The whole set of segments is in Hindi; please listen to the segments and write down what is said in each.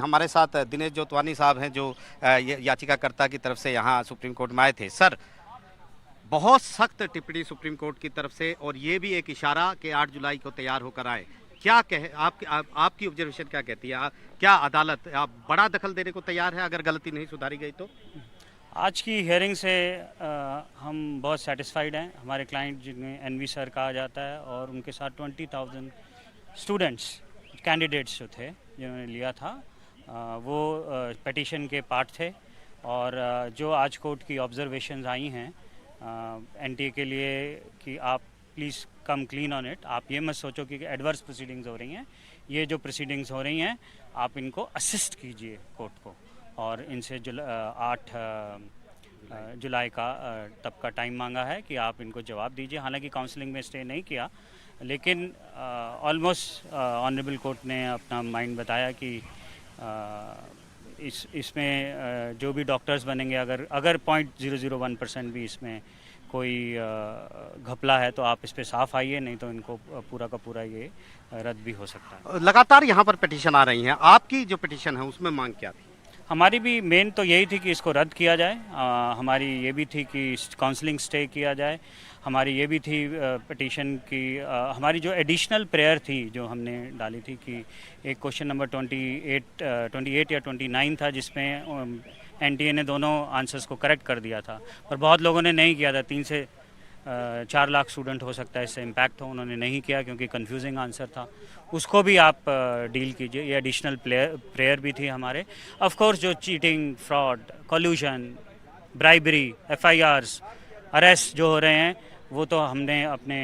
हमारे साथ दिनेश जोतवानी साहब हैं जो याचिकाकर्ता की तरफ से यहाँ सुप्रीम कोर्ट में आए थे। सर, बहुत सख्त टिप्पणी सुप्रीम कोर्ट की तरफ से और ये भी एक इशारा कि 8 जुलाई को तैयार होकर आए। क्या कहे आपकी ऑब्जर्वेशन क्या कहती है? क्या अदालत बड़ा दखल देने को तैयार है अगर गलती नहीं सुधारी गई तो? आज की हियरिंग से हम बहुत सेटिस्फाइड हैं। हमारे क्लाइंट जिन्हें एनवी सर कहा जाता है और उनके साथ 20,000 स्टूडेंट्स कैंडिडेट्स जो थे जिन्होंने लिया था वो पिटीशन के पार्ट थे। और जो आज कोर्ट की ऑब्जर्वेशंस आई हैं एनटीए के लिए कि आप please come clean on it, आप ये मत सोचो कि एडवर्स प्रोसीडिंग्स हो रही हैं। ये जो प्रोसीडिंग्स हो रही हैं आप इनको असिस्ट कीजिए कोर्ट को, और इनसे 8 जुलाई का तब का टाइम मांगा है कि आप इनको जवाब दीजिए। हालांकि काउंसलिंग में स्टे नहीं किया, लेकिन ऑलमोस्ट ऑनरेबल कोर्ट ने अपना माइंड बताया कि इसमें जो भी डॉक्टर्स बनेंगे अगर 0.001% भी इसमें कोई घपला है तो आप इस पे साफ आइए, नहीं तो इनको पूरा का पूरा ये रद्द भी हो सकता है। लगातार यहाँ पर पिटीशन आ रही हैं, आपकी जो पिटीशन है उसमें मांग क्या थी? हमारी भी मेन तो यही थी कि इसको रद्द किया जाए। हमारी ये भी थी कि काउंसलिंग स्टे किया जाए। हमारी ये भी थी पिटीशन की हमारी जो एडिशनल प्रेयर थी जो हमने डाली थी कि एक क्वेश्चन नंबर 28 या 29 था जिसमें एनटीए ने दोनों आंसर्स को करेक्ट कर दिया था, पर बहुत लोगों ने नहीं किया था। 3 से 4 लाख स्टूडेंट हो सकता है इससे इम्पैक्ट हो, उन्होंने नहीं किया क्योंकि कंफ्यूजिंग आंसर था। उसको भी आप डील कीजिए। ये एडिशनल प्रेयर भी थी हमारे। ऑफ कोर्स जो cheating, fraud, collision, bribery, FIRs, arrest जो हो रहे हैं वो तो हमने अपने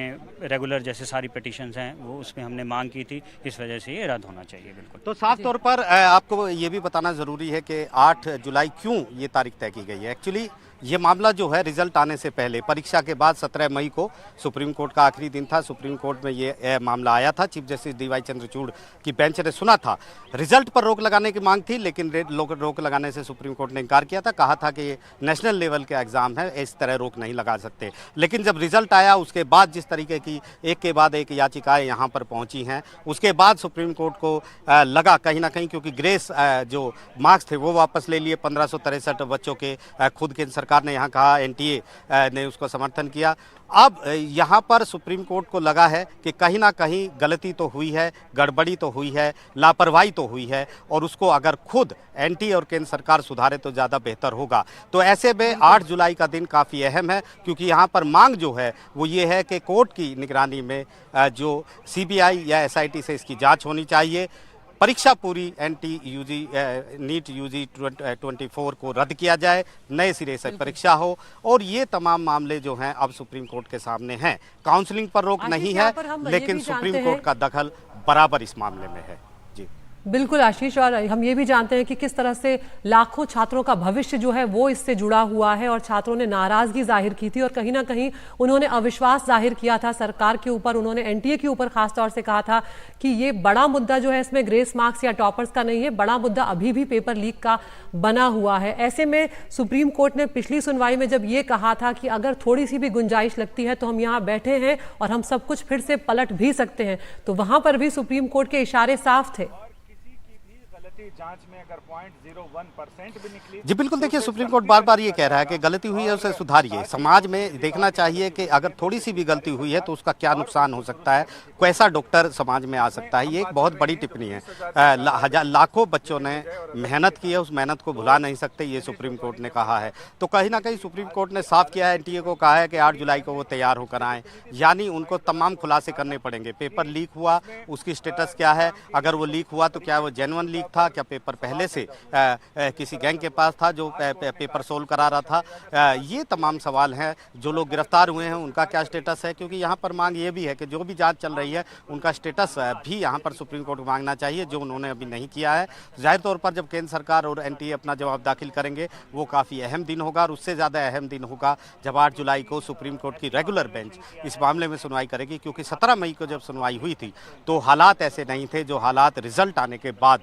रेगुलर जैसे सारी पिटीशंस हैं वो उसमें हमने मांग की थी, इस वजह से ये रद्द होना चाहिए। बिल्कुल। तो साफ तौर पर आपको ये भी बताना ज़रूरी है कि 8 जुलाई क्यों ये तारीख तय की गई है। एक्चुअली ये मामला जो है रिजल्ट आने से पहले, परीक्षा के बाद 17 मई को सुप्रीम कोर्ट का आखिरी दिन था। सुप्रीम कोर्ट में ये मामला आया था। चीफ जस्टिस डीवाई चंद्रचूड़ की बेंच ने सुना था। रिजल्ट पर रोक लगाने की मांग थी, लेकिन रोक लगाने से सुप्रीम कोर्ट ने इनकार किया था। कहा था कि ये नेशनल लेवल के एग्जाम है, इस तरह रोक नहीं लगा सकते। लेकिन जब रिजल्ट आया उसके बाद जिस तरीके की एक के बाद एक याचिकाएं यहाँ पर पहुँची हैं, उसके बाद सुप्रीम कोर्ट को लगा कहीं ना कहीं, क्योंकि ग्रेस जो मार्क्स थे वो वापस ले लिए 1563 बच्चों के। खुद केंद्र सरकार ने यहाँ कहा, एनटीए ने उसको समर्थन किया। अब यहाँ पर सुप्रीम कोर्ट को लगा है कि कहीं ना कहीं गलती तो हुई है, गड़बड़ी तो हुई है, लापरवाही तो हुई है, और उसको अगर खुद एनटीए और केंद्र सरकार सुधारे तो ज़्यादा बेहतर होगा। तो ऐसे में 8 जुलाई का दिन काफ़ी अहम है, क्योंकि यहाँ पर मांग जो है वो ये है कि कोर्ट की निगरानी में जो सीबीआई या एसआईटी से इसकी जाँच होनी चाहिए। परीक्षा पूरी नीट यूजी 24 को रद्द किया जाए, नए सिरे से परीक्षा हो, और ये तमाम मामले जो हैं अब सुप्रीम कोर्ट के सामने हैं। काउंसलिंग पर रोक नहीं है, लेकिन सुप्रीम कोर्ट का दखल बराबर इस मामले में है। जी बिल्कुल आशीष, और हम ये भी जानते हैं कि किस तरह से लाखों छात्रों का भविष्य जो है वो इससे जुड़ा हुआ है, और छात्रों ने नाराजगी जाहिर की थी और कहीं ना कहीं उन्होंने अविश्वास जाहिर किया था सरकार के ऊपर। उन्होंने एनटीए के ऊपर खासतौर से कहा था कि ये बड़ा मुद्दा जो है इसमें ग्रेस मार्क्स या टॉपर्स का नहीं है, बड़ा मुद्दा अभी भी पेपर लीक का बना हुआ है। ऐसे में सुप्रीम कोर्ट ने पिछली सुनवाई में जब ये कहा था कि अगर थोड़ी सी भी गुंजाइश लगती है तो हम यहाँ बैठे हैं और हम सब कुछ फिर से पलट भी सकते हैं, तो वहां पर भी सुप्रीम कोर्ट के इशारे साफ थे। जांच में अगर 0.01% भी निकली। जी बिल्कुल, देखिए सुप्रीम कोर्ट बार बार ये कह रहा है कि गलती हुई है उसे सुधारिए। समाज में देखना चाहिए कि अगर थोड़ी सी भी गलती हुई है तो उसका क्या नुकसान हो सकता है, कैसा डॉक्टर समाज में आ सकता है। ये एक बहुत बड़ी टिप्पणी है। लाखों बच्चों ने मेहनत की है, उस मेहनत को भुला नहीं सकते, ये सुप्रीम कोर्ट ने कहा है। तो कहीं ना कहीं सुप्रीम कोर्ट ने साफ किया है, एनटीए को कहा है कि 8 जुलाई को वो तैयार होकर आए, यानी उनको तमाम खुलासे करने पड़ेंगे। पेपर लीक हुआ, उसकी स्टेटस क्या है, अगर वो लीक हुआ तो क्या वो जेन्युइन लीक था, क्या पेपर पहले से किसी गैंग के पास था जो पेपर सोल्व करा रहा था। ये तमाम सवाल हैं। जो लोग गिरफ्तार हुए हैं उनका क्या स्टेटस है, क्योंकि यहाँ पर मांग ये भी है कि जो भी जांच चल रही है उनका स्टेटस भी यहाँ पर सुप्रीम कोर्ट को मांगना चाहिए, जो उन्होंने अभी नहीं किया है। जाहिर तौर पर जब केंद्र सरकार और एनटीए अपना जवाब दाखिल करेंगे वो काफ़ी अहम दिन होगा, और उससे ज़्यादा अहम दिन होगा जब 8 जुलाई को सुप्रीम कोर्ट की रेगुलर बेंच इस मामले में सुनवाई करेगी। क्योंकि 17 मई को जब सुनवाई हुई थी तो हालात ऐसे नहीं थे जो हालात रिजल्ट आने के बाद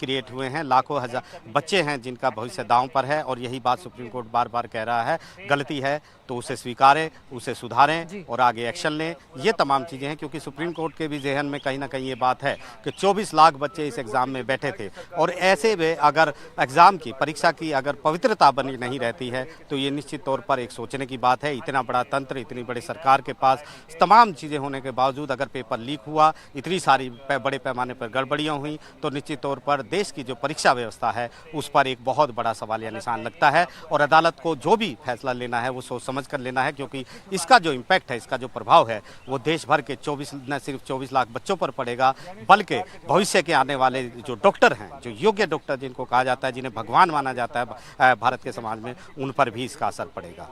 क्रिएट हुए हैं, लाखों हजार बच्चे हैं जिनका भविष्य दांव पर है। और यही बात सुप्रीम कोर्ट बार बार कह रहा है, गलती है तो उसे स्वीकारें, उसे सुधारें और आगे एक्शन लें। ये तमाम चीज़ें हैं, क्योंकि सुप्रीम कोर्ट के भी जहन में कहीं ना कहीं ये बात है कि 24 लाख बच्चे इस एग्ज़ाम में बैठे थे, और ऐसे में अगर एग्ज़ाम की परीक्षा की अगर पवित्रता बनी नहीं रहती है तो ये निश्चित तौर पर एक सोचने की बात है। इतना बड़ा तंत्र, इतनी बड़ी सरकार के पास तमाम चीज़ें होने के बावजूद अगर पेपर लीक हुआ, इतनी सारी बड़े पैमाने पर गड़बड़ियाँ हुई, तो निश्चित तौर पर देश की जो परीक्षा व्यवस्था है उस पर एक बहुत बड़ा सवालिया निशान लगता है। और अदालत को जो भी फैसला लेना है वो सोच समझ कर लेना है, क्योंकि इसका जो इम्पैक्ट है, इसका जो प्रभाव है वो देश भर के 24 न सिर्फ 24 लाख बच्चों पर पड़ेगा, बल्कि भविष्य के आने वाले जो डॉक्टर हैं, जो योग्य डॉक्टर जिनको कहा जाता है, जिन्हें भगवान माना जाता है भारत के समाज में, उन पर भी इसका असर पड़ेगा।